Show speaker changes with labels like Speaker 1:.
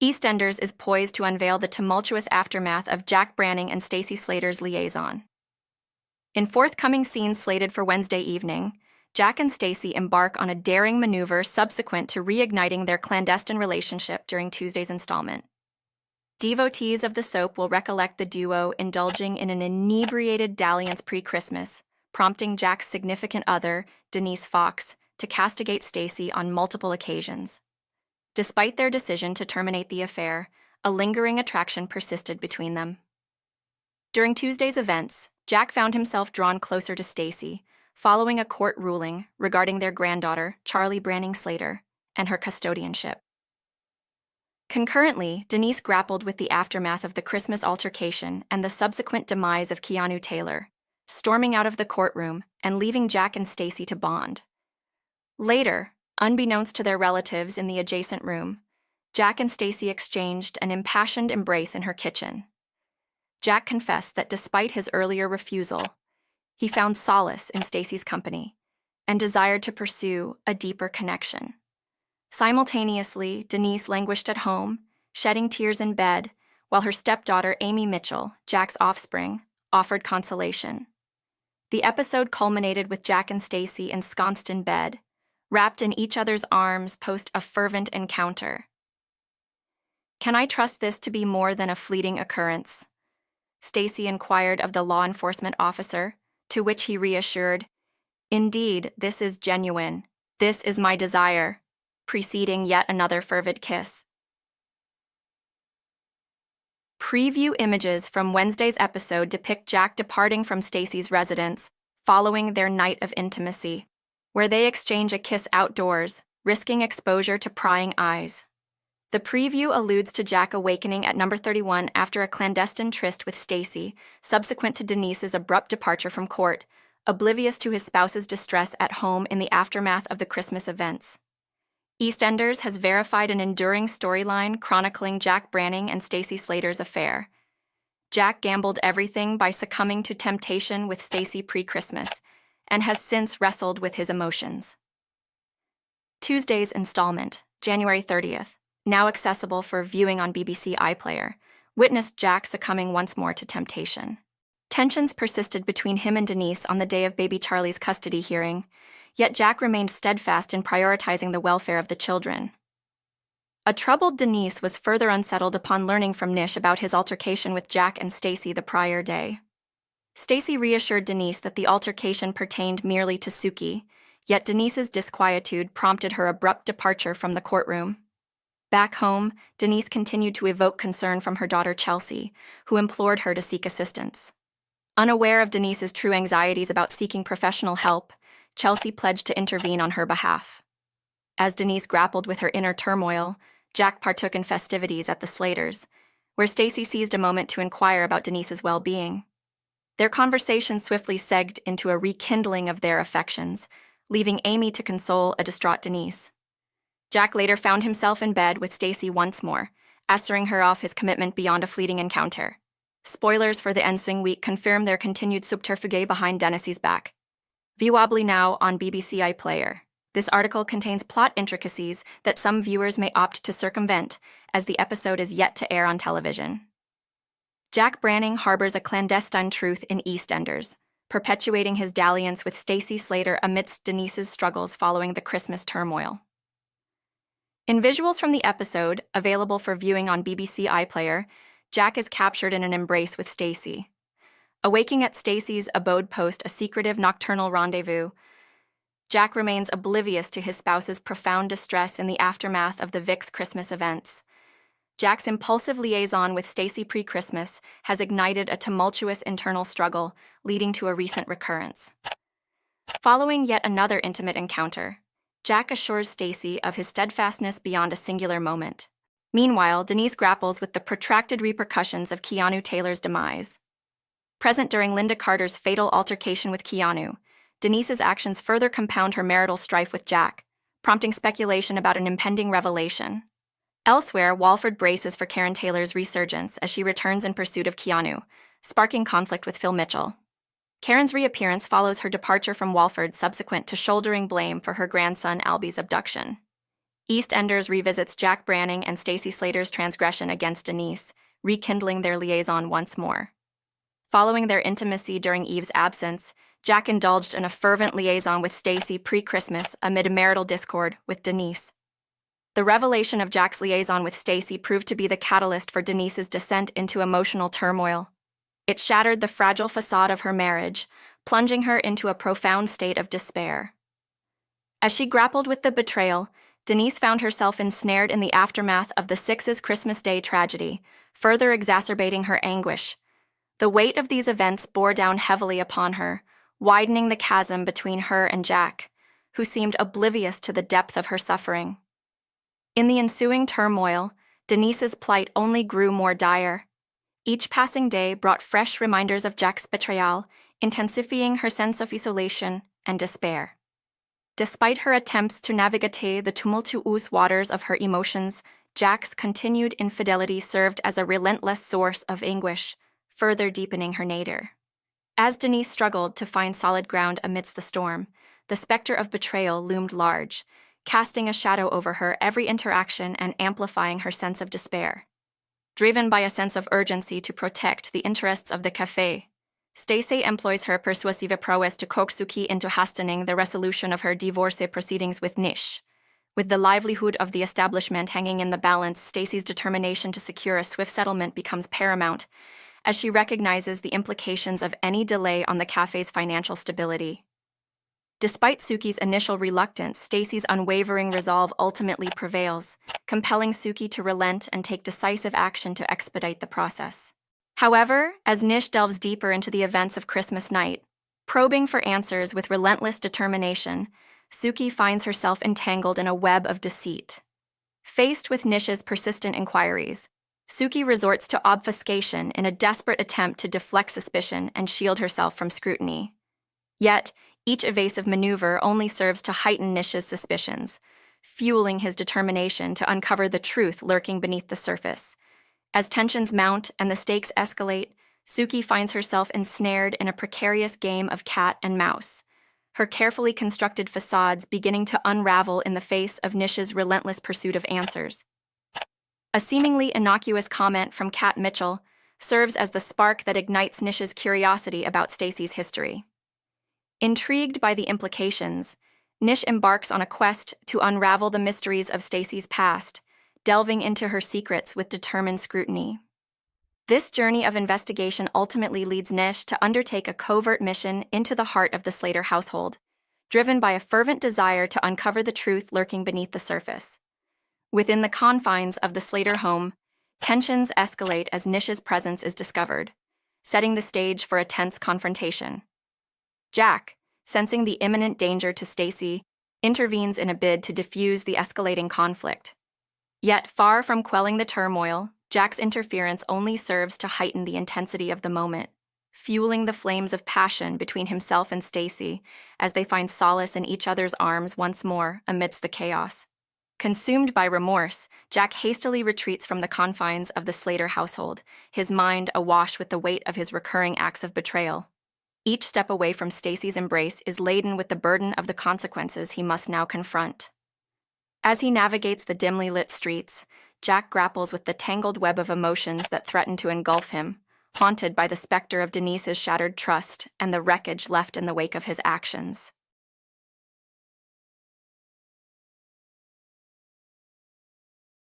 Speaker 1: EastEnders is poised to unveil the tumultuous aftermath of Jack Branning and Stacey Slater's liaison. In forthcoming scenes slated for Wednesday evening, Jack and Stacey embark on a daring maneuver subsequent to reigniting their clandestine relationship during Tuesday's installment. Devotees of the soap will recollect the duo indulging in an inebriated dalliance pre-Christmas, prompting Jack's significant other, Denise Fox, to castigate Stacey on multiple occasions. Despite their decision to terminate the affair, a lingering attraction persisted between them. During Tuesday's events, Jack found himself drawn closer to Stacey, following a court ruling regarding their granddaughter, Charlie Branning Slater, and her custodianship. Concurrently, Denise grappled with the aftermath of the Christmas altercation and the subsequent demise of Keanu Taylor, storming out of the courtroom and leaving Jack and Stacey to bond. Later, unbeknownst to their relatives in the adjacent room, Jack and Stacey exchanged an impassioned embrace in her kitchen. Jack confessed that despite his earlier refusal, he found solace in Stacey's company and desired to pursue a deeper connection. Simultaneously, Denise languished at home, shedding tears in bed, while her stepdaughter Amy Mitchell, Jack's offspring, offered consolation. The episode culminated with Jack and Stacey ensconced in bed, wrapped in each other's arms post a fervent encounter. "Can I trust this to be more than a fleeting occurrence?" Stacey inquired of the law enforcement officer, to which he reassured, "Indeed, this is genuine. This is my desire," preceding yet another fervid kiss. Preview images from Wednesday's episode depict Jack departing from Stacey's residence following their night of intimacy, where they exchange a kiss outdoors, risking exposure to prying eyes. The preview alludes to Jack awakening at number 31 after a clandestine tryst with Stacey, subsequent to Denise's abrupt departure from court, oblivious to his spouse's distress at home in the aftermath of the Christmas events. EastEnders has verified an enduring storyline chronicling Jack Branning and Stacey Slater's affair. Jack gambled everything by succumbing to temptation with Stacey pre-Christmas, and has since wrestled with his emotions. Tuesday's installment, January 30th, now accessible for viewing on BBC iPlayer, witnessed Jack succumbing once more to temptation. Tensions persisted between him and Denise on the day of baby Charlie's custody hearing, yet Jack remained steadfast in prioritizing the welfare of the children. A troubled Denise was further unsettled upon learning from Nish about his altercation with Jack and Stacey the prior day. Stacey reassured Denise that the altercation pertained merely to Suki, yet Denise's disquietude prompted her abrupt departure from the courtroom. Back home, Denise continued to evoke concern from her daughter Chelsea, who implored her to seek assistance. Unaware of Denise's true anxieties about seeking professional help, Chelsea pledged to intervene on her behalf. As Denise grappled with her inner turmoil, Jack partook in festivities at the Slaters, where Stacey seized a moment to inquire about Denise's well-being. Their conversation swiftly segged into a rekindling of their affections, leaving Amy to console a distraught Denise. Jack later found himself in bed with Stacey once more, assuring her of his commitment beyond a fleeting encounter. Spoilers for the ensuing week confirm their continued subterfuge behind Denise's back. Viewable now on BBC iPlayer. This article contains plot intricacies that some viewers may opt to circumvent, as the episode is yet to air on television. Jack Branning harbors a clandestine truth in EastEnders, perpetuating his dalliance with Stacey Slater amidst Denise's struggles following the Christmas turmoil. In visuals from the episode, available for viewing on BBC iPlayer, Jack is captured in an embrace with Stacey. Awaking at Stacey's abode post a secretive nocturnal rendezvous, Jack remains oblivious to his spouse's profound distress in the aftermath of the Vic's Christmas events. Jack's impulsive liaison with Stacey pre-Christmas has ignited a tumultuous internal struggle, leading to a recent recurrence. Following yet another intimate encounter, Jack assures Stacey of his steadfastness beyond a singular moment. Meanwhile, Denise grapples with the protracted repercussions of Keanu Taylor's demise. Present during Linda Carter's fatal altercation with Keanu, Denise's actions further compound her marital strife with Jack, prompting speculation about an impending revelation. Elsewhere, Walford braces for Karen Taylor's resurgence as she returns in pursuit of Keanu, sparking conflict with Phil Mitchell. Karen's reappearance follows her departure from Walford subsequent to shouldering blame for her grandson Albie's abduction. EastEnders revisits Jack Branning and Stacey Slater's transgression against Denise, rekindling their liaison once more. Following their intimacy during Eve's absence, Jack indulged in a fervent liaison with Stacey pre-Christmas amid marital discord with Denise. The revelation of Jack's liaison with Stacey proved to be the catalyst for Denise's descent into emotional turmoil. It shattered the fragile facade of her marriage, plunging her into a profound state of despair. As she grappled with the betrayal, Denise found herself ensnared in the aftermath of the Six's Christmas Day tragedy, further exacerbating her anguish. The weight of these events bore down heavily upon her, widening the chasm between her and Jack, who seemed oblivious to the depth of her suffering. In the ensuing turmoil, Denise's plight only grew more dire. Each passing day brought fresh reminders of Jack's betrayal, intensifying her sense of isolation and despair. Despite her attempts to navigate the tumultuous waters of her emotions, Jack's continued infidelity served as a relentless source of anguish, further deepening her nadir. As Denise struggled to find solid ground amidst the storm, the specter of betrayal loomed large, casting a shadow over her every interaction and amplifying her sense of despair. Driven by a sense of urgency to protect the interests of the café, Stacey employs her persuasive prowess to coax Suki into hastening the resolution of her divorce proceedings with Nish. With the livelihood of the establishment hanging in the balance, Stacey's determination to secure a swift settlement becomes paramount, as she recognizes the implications of any delay on the café's financial stability. Despite Suki's initial reluctance, Stacey's unwavering resolve ultimately prevails, compelling Suki to relent and take decisive action to expedite the process. However, as Nish delves deeper into the events of Christmas night, probing for answers with relentless determination, Suki finds herself entangled in a web of deceit. Faced with Nish's persistent inquiries, Suki resorts to obfuscation in a desperate attempt to deflect suspicion and shield herself from scrutiny. Yet, each evasive maneuver only serves to heighten Nish's suspicions, fueling his determination to uncover the truth lurking beneath the surface. As tensions mount and the stakes escalate, Suki finds herself ensnared in a precarious game of cat and mouse, her carefully constructed facades beginning to unravel in the face of Nish's relentless pursuit of answers. A seemingly innocuous comment from Kat Mitchell serves as the spark that ignites Nish's curiosity about Stacey's history. Intrigued by the implications, Nish embarks on a quest to unravel the mysteries of Stacey's past, delving into her secrets with determined scrutiny. This journey of investigation ultimately leads Nish to undertake a covert mission into the heart of the Slater household, driven by a fervent desire to uncover the truth lurking beneath the surface. Within the confines of the Slater home, tensions escalate as Nish's presence is discovered, setting the stage for a tense confrontation. Jack, sensing the imminent danger to Stacey, intervenes in a bid to defuse the escalating conflict. Yet, far from quelling the turmoil, Jack's interference only serves to heighten the intensity of the moment, fueling the flames of passion between himself and Stacey as they find solace in each other's arms once more amidst the chaos. Consumed by remorse, Jack hastily retreats from the confines of the Slater household, his mind awash with the weight of his recurring acts of betrayal. Each step away from Stacey's embrace is laden with the burden of the consequences he must now confront. As he navigates the dimly lit streets, Jack grapples with the tangled web of emotions that threaten to engulf him, haunted by the specter of Denise's shattered trust and the wreckage left in the wake of his actions.